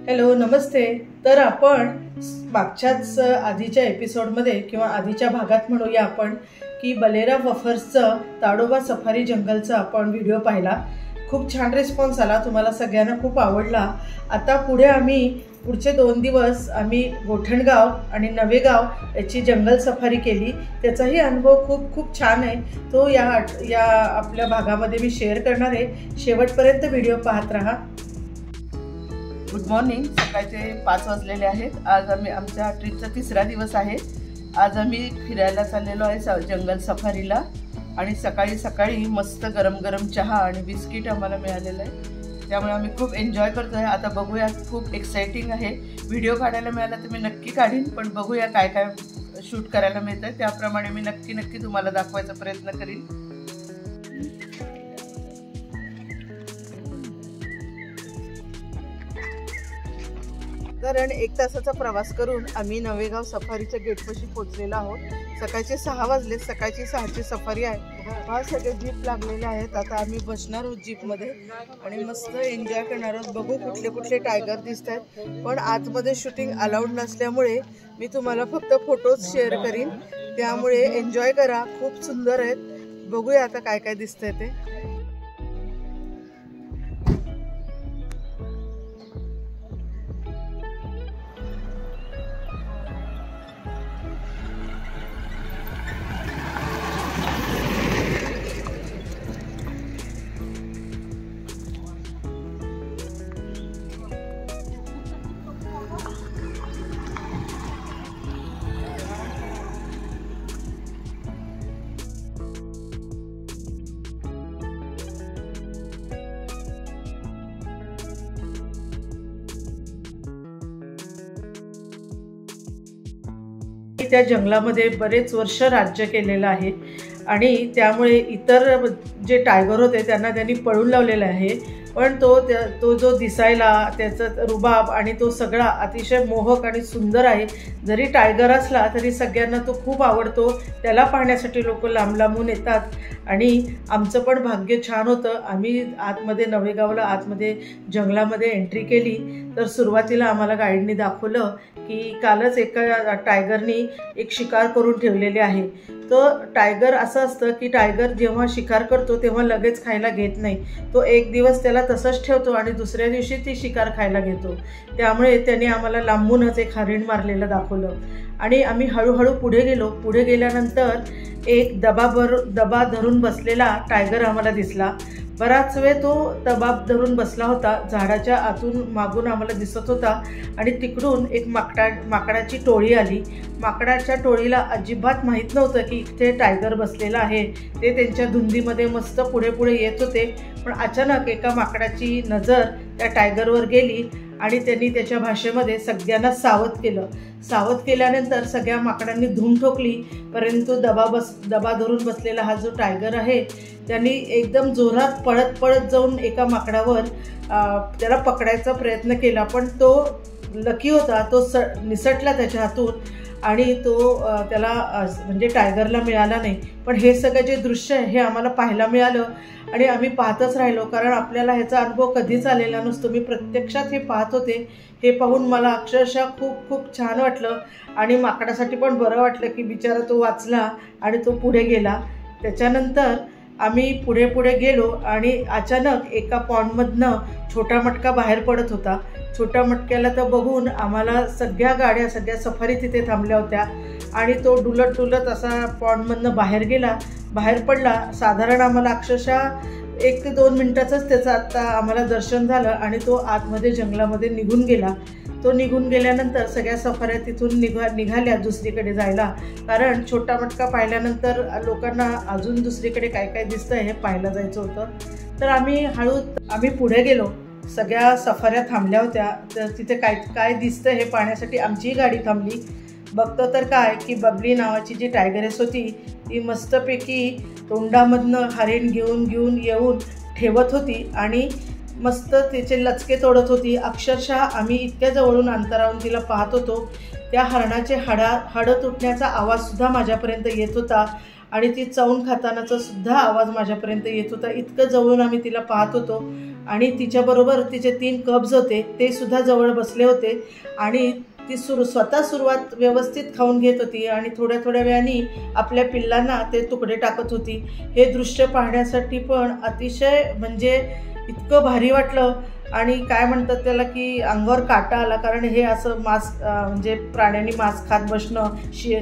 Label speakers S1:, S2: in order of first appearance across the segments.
S1: Hello नमस्ते। तर आपण मागच्याच आधीच्या एपिसोडमध्ये किंवा आधीच्या भागात म्हणूया आपण की बलेरा वफर्सचं ताडोबा सफारी जंगलचा आपण व्हिडिओ पाहिला। खूप छान रिस्पॉन्स आला, तुम्हाला सगळ्यांना खूप आवडला। आता पुढचे 2 दिवस आम्ही गोठणगाव आणि नवेगाव याची जंगल सफारी केली। त्याचाही अनुभव खूप छान आहे। तो या आपल्या भागामध्ये मी शेअर करणार आहे। शेवटपर्यंत व्हिडिओ पाहत राहा। Good morning. सकाळचे 5 वाजलेले आहेत। आज आमच्या ट्रिपचा 3रा दिवस आहे। आज आम्ही फिरायला चाललेलो आहे जंगल सफारीला आणि सकाळी मस्त गरम गरम चहा आणि बिस्किट आम्हाला मिळालेलं आहे। त्यामुळे आम्ही खूप एन्जॉय करतोय। आता बघूया, खूप एक्साइटिंग आहे। व्हिडिओ काढायला मिळाला तर मी नक्की काढीन, पण बघूया काय काय शूट करायला मिळतं त्याप्रमाणे मी नक्की तुम्हाला दाखवायचा प्रयत्न करीन। कारण 1 तासाचा प्रवास करून आम्ही नवेगाव सफारीच्या गेटपाशी पोहोचलेलो आहोत। सकाळचे 6 वाजले। सकाळची 6ची सफारी आहे। हा सगळे जीप लागलेले आहेत। आता आम्ही बसणार आहोत जीपमध्ये आणि मस्त एन्जॉय करणार आहोत। बघू कुठले टायगर दिसत आहेत, पण आतमध्ये शूटिंग अलाउड नसल्यामुळे मी तुम्हाला फक्त फोटोज शेअर करीन। त्यामुळे एन्जॉय करा, खूप सुंदर आहेत। बघूया आता काय काय दिसतंय ते। त्या जंगलामध्ये बरेच वर्ष राज्य केलेलं आहे आणि त्यामुळे इतर जे टायगर होते त्यांनी पळून लावलेलं आहे। पण तो जो दिसायला त्याचा रुबाब आणि तो सगळा अतिशय मोहक आणि सुंदर आहे। जरी टायगर असला तरी सगळ्यांना तो खूप आवडतो। त्याला पाहण्यासाठी लोक लांबून येतात आणि आमचं पण भाग्य छान होतं। आम्ही आतमध्ये नवेगावला आतमध्ये जंगलामध्ये एंट्री केली तर सुरुवातीला आम्हाला गाईडनी दाखवलं की कालच एका टायगरनी एक शिकार करून ठेवलेली आहे। तो टायगर असं असतं की टायगर जेव्हा शिकार करतो तेव्हा लगेच खायला घेत नाही। तो 1 दिवस त्याला तसंच ठेवतो आणि दुसऱ्या दिवशी ती शिकार खायला घेतो। त्यामुळे त्याने आम्हाला लांबूनच एक हरिण मारलेलं दाखवलं आणि आम्ही हळूहळू पुढे गेलो। पुढे गेल्यानंतर एक दबा धरून बसलेला टायगर आम्हाला दिसला। बराच वेळ तो दबाब धरून बसला होता। झाडाच्या आतून मागून आम्हाला दिसत होता आणि तिकडून एक माकडाची टोळी आली। माकडाच्या टोळीला अजिबात माहीत नव्हतं की इथे टायगर बसलेला आहे। ते त्यांच्या धुंदीमध्ये मस्त पुढे येत होते, पण अचानक एका माकडाची नजर त्या टायगरवर गेली आणि त्यांनी त्याच्या भाषेमध्ये सगळ्यांना सावध केलं। सावध केल्यानंतर सगळ्या माकडांनी धूम ठोकली, परंतु दबा धरून बसलेला हा जो टायगर आहे त्यांनी एकदम जोरात पळत जाऊन एका माकडावर त्याला पकडायचा प्रयत्न केला, पण तो लकी होता, तो निसटला त्याच्या हातून आणि तो त्याला म्हणजे टायगरला मिळाला नाही। पण हे सगळं जे दृश्य आहे हे आम्हाला पाहायला मिळालं आणि आम्ही पाहतच राहिलो, कारण आपल्याला ह्याचा अनुभव कधीच आलेला नसतो। मी प्रत्यक्षात हे पाहत होते। हे पाहून मला अक्षरशः खूप छान वाटलं आणि माकडासाठी पण बरं वाटलं की बिचारा तो वाचला आणि तो पुढे गेला। त्याच्यानंतर आम्ही पुढे गेलो आणि अचानक एका पॉन्डमधनं छोटा मटका बाहेर पडत होता। छोट्या मटक्याला तर बघून आम्हाला सगळ्या सफारी तिथे थांबल्या होत्या आणि तो डुलत असा पॉन्डमधनं बाहेर पडला। साधारण आम्हाला अक्षरशः 1 ते 2 मिनिटाचंच त्याचं आत्ता आम्हाला दर्शन झालं आणि तो आतमध्ये जंगलामध्ये निघून गेला। तो निघून गेल्यानंतर सगळ्या सफाऱ्या तिथून निघाल्या दुसरीकडे जायला, कारण छोटा मटका पाहिल्यानंतर लोकांना अजून दुसरीकडे काय काय दिसतंय हे पाहायला जायचं होतं। तर आम्ही पुढे गेलो। सगळ्या सफाऱ्या थांबल्या होत्या, तर तिथे काय दिसतं हे पाहण्यासाठी आमचीही गाडी थांबली। बघतो तर काय की बबली नावाची जी टायगरेस होती ती मस्तपैकी तोंडामधनं हरिण घेऊन येऊन ठेवत होती आणि मस्त तिचे लचके तोडत होती। अक्षरशः आम्ही इतक्या जवळून अंतरावरून तिला पाहत होतो। त्या हरणाचे हाडं तुटण्याचा आवाजसुद्धा माझ्यापर्यंत येत होता आणि ती चावून खातानाचा सुद्धा आवाज माझ्यापर्यंत येत होता। इतकं जवळून आम्ही तिला पाहत होतो आणि तिच्याबरोबर तिचे 3 कब्ज होते, ते सुद्धा जवळ बसले होते आणि ती स्वतः सुरुवात व्यवस्थित खाऊन घेत होती आणि थोड्या थोड्या वेळाने आपल्या पिल्लांना ते तुकडे टाकत होती। हे दृश्य पाहण्यासाठी पण अतिशय म्हणजे इतकं भारी वाटलं आणि काय म्हणतात त्याला की अंगावर काटा आला, कारण हे असं मांस म्हणजे प्राण्यांनी मांस खात बसणं,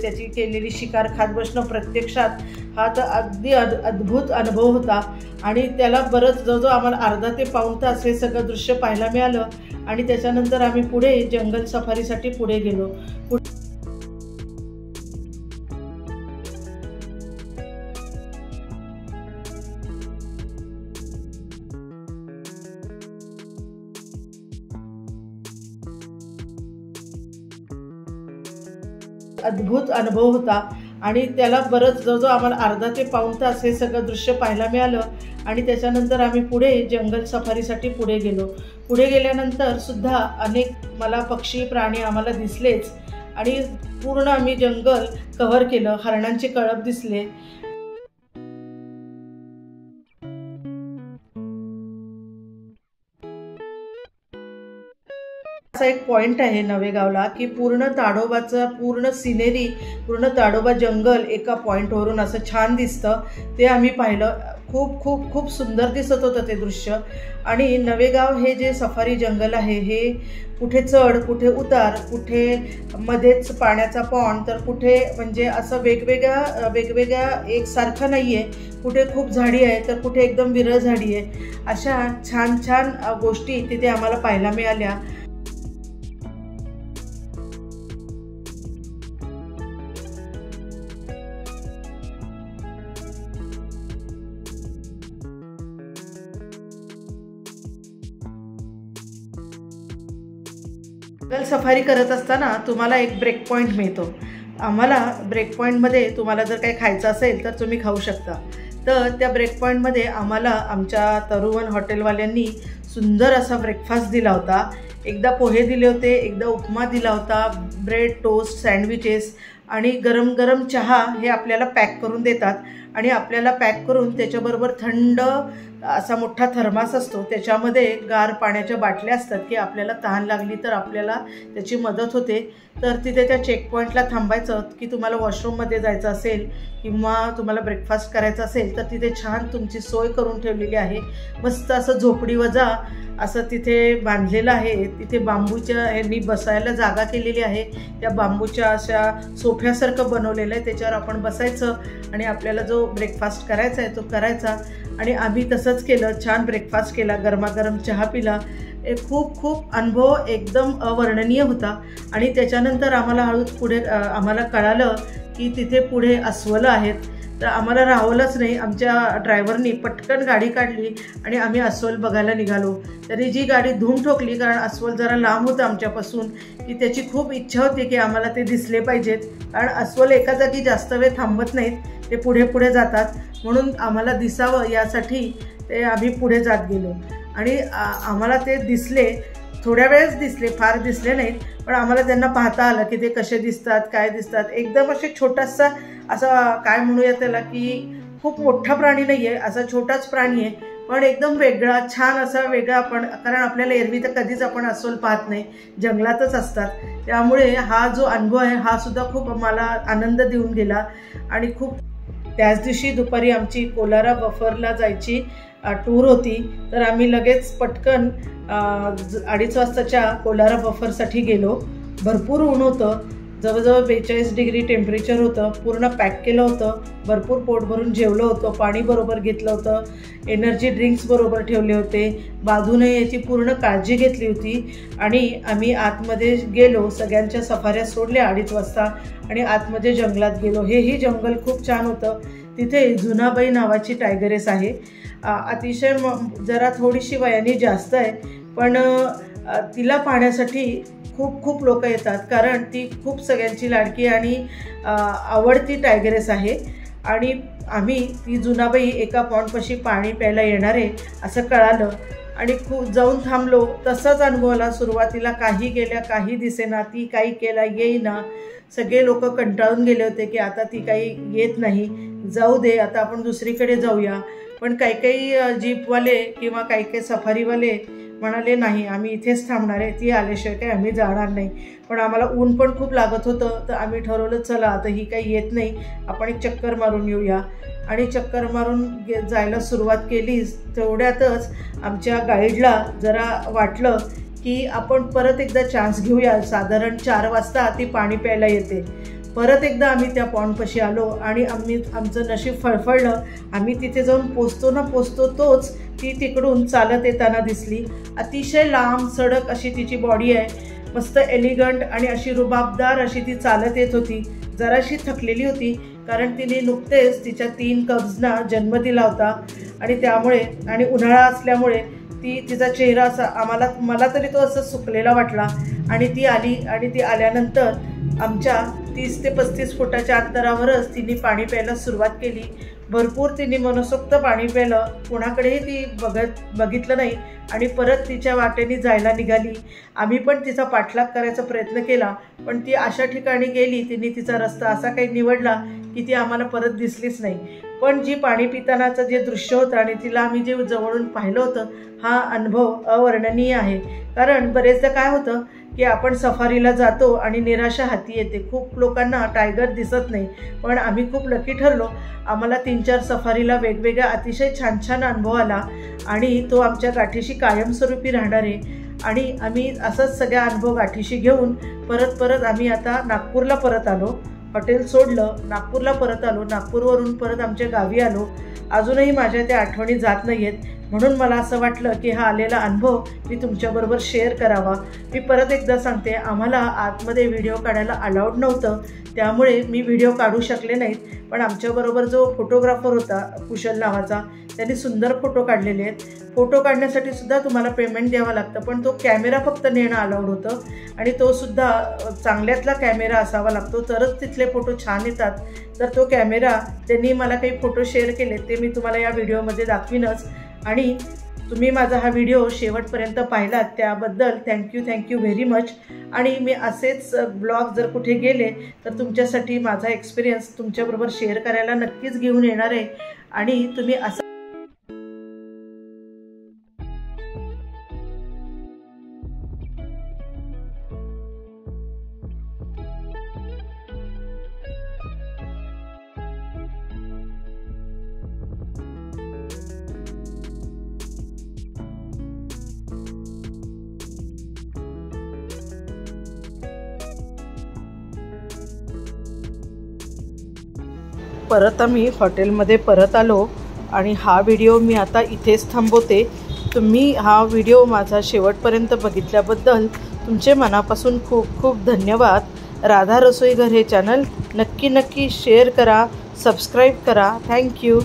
S1: त्याची केलेली शिकार खात बसणं प्रत्यक्षात हा तर अगदी अद्भुत अनुभव होता। आणि त्याला बरंच जवळजवळ आम्हाला अर्धा ते पाऊण तास हे सगळं दृश्य पाहायला मिळालं आणि त्याच्यानंतर आम्ही पुढे जंगल सफारीसाठी पुढे गेलो। अद्भुत अनुभव होता आणि त्याला बरंच जवळजवळ आम्हाला अर्धा ते पाऊण तास हे सगळं दृश्य पाहायला मिळालं आणि त्याच्यानंतर आम्ही पुढे जंगल सफारीसाठी पुढे गेलो। पुढे गेल्यानंतर सुद्धा अनेक मला पक्षी प्राणी आम्हाला दिसलेच आणि पूर्ण आम्ही जंगल कव्हर केलं। हरणांचे कळप दिसले। असा एक पॉइंट आहे नवेगावला की पूर्ण ताडोबाचा पूर्ण सिनेरी, पूर्ण ताडोबा जंगल एका पॉइंटवरून असं छान दिसतं, ते आम्ही पाहिलं। खूप खूप खूप सुंदर दिसत होतं ते दृश्य। आणि नवेगाव हे जे सफारी जंगल आहे हे कुठे चढ, कुठे उतार, कुठे मध्येच पाण्याचा पॉन्ड, तर कुठे म्हणजे असं वेगवेगळ्या एकसारखं नाही आहे। कुठे खूप झाडी आहे तर कुठे एकदम विरळ झाडी आहे। अशा छान छान गोष्टी तिथे आम्हाला पाहायला मिळाल्या। जंगल सफारी करत असताना तुम्हाला एक ब्रेक पॉइंट मिळतो। आम्हाला ब्रेक पॉइंटमध्ये तुम्हाला जर काही खायचं असेल तर तुम्ही खाऊ शकता। तर त्या ब्रेक पॉइंटमध्ये आम्हाला आमच्या तरुवन हॉटेलवाल्यांनी सुंदर असा ब्रेकफास्ट दिला होता। एकदा पोहे दिले होते, एकदा उपमा दिला होता, ब्रेड टोस्ट, सँडविचेस आणि गरम गरम चहा हे आपल्याला पॅक करून देतात आणि आपल्याला पॅक करून त्याच्याबरोबर थंड असा मोठा थर्मास असतो, त्याच्यामध्ये गार पाण्याच्या बाटल्या असतात की आपल्याला तहान लागली तर आपल्याला त्याची मदत होते। तर तिथे त्या चेक पॉईंटला थांबायचं की तुम्हाला वॉशरूममध्ये जायचं असेल किंवा तुम्हाला ब्रेकफास्ट करायचा असेल तर तिथे छान तुमची सोय करून ठेवलेली आहे। मस्त असं झोपडी वजा असं तिथे बांधलेलं आहे। तिथे बांबूच्या ह्यांनी बसायला जागा केलेली आहे, त्या बांबूच्या अशा सोफ्यासारखं बनवलेलं आहे, त्याच्यावर आपण बसायचं आणि आपल्याला जो ब्रेकफास्ट करायचा आहे तो करायचा। आणि आम्ही तसंच केलं, छान ब्रेकफास्ट केला, गरमागरम चहा पिला। खूप खूप अनुभव एकदम अवर्णनीय होता। आणि त्याच्यानंतर आम्हाला हळूच पुढे आम्हाला कळालं की तिथे पुढे अस्वलं आहेत, तर आम्हाला राहवलंच नाही, आमच्या ड्रायव्हरनी पटकन गाडी काढली आणि आम्ही अस्वल बघायला निघालो। तरी जी गाडी धूम ठोकली, कारण अस्वल जरा लांब होतं आमच्यापासून, की त्याची खूप इच्छा होती की आम्हाला ते दिसले पाहिजेत, कारण अस्वल एका जागी जास्त वेळ थांबत नाहीत, ते पुढे पुढे जातात, म्हणून आम्हाला दिसावं यासाठी ते आम्ही पुढे जात गेलो। आणि आम्हाला ते दिसले, थोड्या वेळच दिसले, फार दिसले नाहीत, पण आम्हाला त्यांना पाहता आलं की ते कसे दिसतात, काय दिसतात। एकदम असे छोटासा असा काय म्हणूया त्याला की खूप मोठा प्राणी नाही आहे, असा छोटाच प्राणी आहे, पण एकदम वेगळा, छान असा वेगळा। आपण कारण आपल्याला एरवी तर कधीच आपण अस्वल पाहत नाही, जंगलातच असतात, त्यामुळे हा जो अनुभव आहे हा सुद्धा खूप मला आनंद देऊन गेला। आणि खूप त्याच दिवशी दुपारी आमची कोलारा बफरला जायची टूर होती, तर आम्ही लगेच पटकन 2:30 वाजताच्या कोलारा बफरसाठी गेलो। भरपूर ऊन होतं, जवळजवळ 42 डिग्री टेम्परेचर होतं, पूर्ण पॅक केलं होतं, भरपूर पोट भरून जेवलं होतं, पाणी बरोबर घेतलं होतं, एनर्जी ड्रिंक्स बरोबर ठेवले होते, बाधू नये याची पूर्ण काळजी घेतली होती। आणि आम्ही आतमध्ये गेलो, सगळ्यांच्या सफाऱ्या सोडल्या 2:30 वाजता आणि आतमध्ये जंगलात गेलो। हेही जंगल खूप छान होतं। तिथे जुनाबाई नावाची टायगरेस आहे, अतिशय जरा थोडीशी वयाने जास्त आहे, पण तिला पाहण्यासाठी खूप खूप लोक येतात, कारण ती खूप सगळ्यांची लाडकी आणि आवडती टायगरेस आहे। आणि आम्ही ती जुनाबाई एका पॉन्डपाशी पाणी प्यायला येणार आहे असं कळालं आणि खूप जाऊन थांबलो। तसंच अनुभवला, सुरुवातीला काही गेल्या, काही दिसेना, ती काही केला येईना, सगळे लोक कंटाळून गेले होते की आता ती काही येत नाही, जाऊ दे, आता आपण दुसरीकडे जाऊया। पण काही काही जीपवाले किंवा काही काही सफारीवाले म्हणाले नाही आम्ही इथेच थांबणार आहे, ती आल्याशिवाय काही आम्ही जाणार नाही. पण आम्हाला ऊन पण खूप लागत होतं, तर आम्ही ठरवलं चला आता ही काही येत नाही, आपण एक चक्कर मारून येऊया. आणि चक्कर मारून जायला सुरुवात केली. तेवढ्यातच आमच्या गाईडला जरा वाटलं की आपण परत एकदा चान्स घेऊया. साधारण 4 वाजता ती पाणी प्यायला येते. परत एकदा आम्ही त्या पॉन्डपाशी आलो आणि आमचं नशीब फळफळलं. आम्ही तिथे जाऊन पोचतो तोच ती तिकडून चालत येताना दिसली. अतिशय लांब सडक अशी तिची बॉडी आहे, मस्त एलिगंट आणि अशी रुबाबदार अशी ती चालत येत होती. जराशी थकलेली होती कारण तिने नुकतेच तिच्या 3 कब्सना जन्म दिला होता आणि त्यामुळे आणि उन्हाळा असल्यामुळे तिचा चेहरा असा मला तरी तो असं सुकलेला वाटला. आणि ती आली आणि ती आल्यानंतर आमच्या 30 ते 35 फुटाच्या अंतरावरच तिने पाणी प्यायला सुरुवात केली. भरपूर तिने मनसोक्त पाणी प्यायलं. कोणाकडेही ती बघितलं नाही आणि परत तिच्या वाटेने जायला निघाली. आम्ही पण तिचा पाठलाग करायचा प्रयत्न केला, पण ती अशा ठिकाणी गेली, तिने तिचा रस्ता असा काही निवडला की ती आम्हाला परत दिसलीच नाही. पण जी पाणी पितानाचं जे दृश्य होतं आणि तिला आम्ही जे जवळून पाहिलं होतं, हा अनुभव अवर्णनीय आहे. कारण बरेचदा काय होतं की आपण सफारीला जातो आणि निराशा हाती येते. खूप लोकांना टायगर दिसत नाही, पण आम्ही खूप लकी ठरलो. आम्हाला 3-4 सफारीला वेगवेगळ्या अतिशय छान छान अनुभव आला आणि तो आमच्या गाठीशी कायमस्वरूपी राहणार आहे. आणि आम्ही असंच सगळ्या अनुभव गाठीशी घेऊन परत आम्ही आता नागपूरला परत आलो. हॉटेल सोडलं, नागपूरला परत आलो. नागपूरवरून परत आमच्या गावी आलो. अजूनही माझ्या त्या आठवणी जात नाही आहेत, म्हणून मला असं वाटलं की हा आलेला अनुभव मी तुमच्याबरोबर शेअर करावा. मी परत एकदा सांगते, आम्हाला आतमध्ये व्हिडिओ काढायला अलाउड नव्हतं, त्यामुळे मी व्हिडिओ काढू शकले नाहीत. पण आमच्याबरोबर जो फोटोग्राफर होता कुशल नावाचा, त्यांनी सुंदर फोटो काढलेले आहेत. फोटो काढण्यासाठी सुद्धा तुम्हाला पेमेंट द्यावं लागतं, पण तो कॅमेरा फक्त नेणं अलाउड होतं आणि तो सुद्धा चांगल्यातला कॅमेरा असावा लागतो, तरच तिथले फोटो छान येतात. तर तो कॅमेरा त्यांनी मला काही फोटो शेअर केले, ते मी तुम्हाला या व्हिडिओमध्ये दाखवीनच. आणि तुम्ही माझा हा व्हिडिओ शेवटपर्यंत पाहिलात त्याबद्दल थँक्यू व्हेरी मच. आणि मी असेच ब्लॉग जर कुठे गेले तर तुमच्यासाठी माझा एक्सपिरियन्स तुमच्याबरोबर शेअर करायला नक्कीच घेऊन येणार आहे. आणि तुम्ही असं परत आम्ही हॉटेलमध्ये परत आलो आणि हा व्हिडिओ मी आता इथेच थांबवते. तुम्ही हा व्हिडिओ माझा शेवटपर्यंत बघितल्याबद्दल तुमचे मनापासून खूप खूप धन्यवाद. राधा रसोईघर हे चॅनल नक्की शेअर करा, सबस्क्राईब करा. थँक्यू.